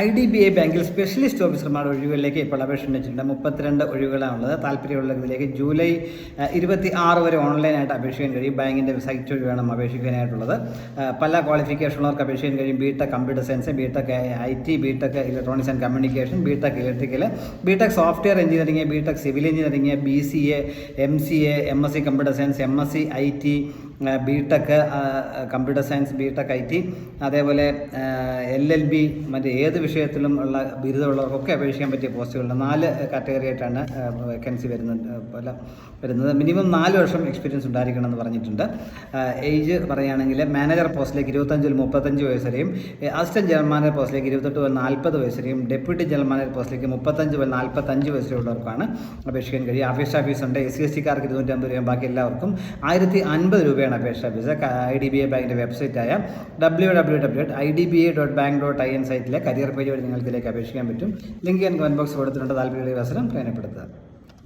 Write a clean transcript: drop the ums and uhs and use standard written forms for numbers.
IDBI ബാങ്കിൽ specialist ഓഫീസർമാരുടെ ഒഴിവുകളിലേക്ക് ഇപ്പോൾ അപേക്ഷ ക്ഷണിച്ചിട്ടുണ്ട്. 32 ഒഴിവുകളാണുള്ളത്. താല്പര്യമുള്ളതിലേക്ക് ജൂലൈ 26 വരെ ഓൺലൈനായിട്ട് അപേക്ഷിക്കാൻ കഴിയും. ബാങ്കിൻ്റെ സൈറ്റ് വഴി വേണം അപേക്ഷിക്കാനായിട്ടുള്ളത്. പല ക്വാളിഫിക്കേഷനുള്ളവർക്ക് അപേക്ഷിക്കാൻ കഴിയും. BTech computer science, BTech IT, BTech electronics and communication, BTech electrical, BTech software engineering, BTech civil engineering, BCA, MCA, MSc computer science, MSc IT, BTech computer science, BTech IT, അതേപോലെ LLB, മറ്റ് ഏത് വിഷയത്തിലും ഉള്ള ബിരുദമുള്ളവർക്കൊക്കെ അപേക്ഷിക്കാൻ പറ്റിയ പോസ്റ്റുകളുണ്ട്. 4 കാറ്റഗറി ആയിട്ടാണ് vacancy വരുന്നത്. Minimum 4 വർഷം എക്സ്പീരിയൻസ് ഉണ്ടായിരിക്കണം എന്ന് പറഞ്ഞിട്ടുണ്ട്. ഏജ് പറയുകയാണെങ്കിൽ മാനേജർ പോസ്റ്റിലേക്ക് 25 മുതൽ 35 വയസ്സ് വരെയും, അസിസ്റ്റന്റ് ജനറൽ മാനേജർ പോസ്റ്റിലേക്ക് 28 മുതൽ 40 വയസ്സ് വരെയും, ഡെപ്യൂട്ടി ജനറൽ മാനേജർ പോസ്റ്റിലേക്ക് 35 മുതൽ 45 വയസ്സ് വരെയുള്ളവർക്കാണ് അപേക്ഷിക്കാൻ കഴിയും. അപേക്ഷാ ഫീസ് ഉണ്ട്. SC/ST കാർക്ക് 250 രൂപ, ബാക്കി എല്ലാവർക്കും 1050 രൂപയാണ് അപേക്ഷാ ഫീസ്. IDBI ബാങ്കിൻ്റെ വെബ്സൈറ്റായ www.idba.bank.in സൈറ്റിലെ കരിയർ പേജ് വഴി നിങ്ങൾക്ക് ഇതിലേക്ക് അപേക്ഷിക്കാൻ പറ്റും. ലിങ്ക് ഞാൻ കമന്റ് ബോക്സ് കൊടുത്തിട്ടുണ്ട്. താല്പര്യമുള്ള അവസരം പ്രയോജനപ്പെടുത്തുക.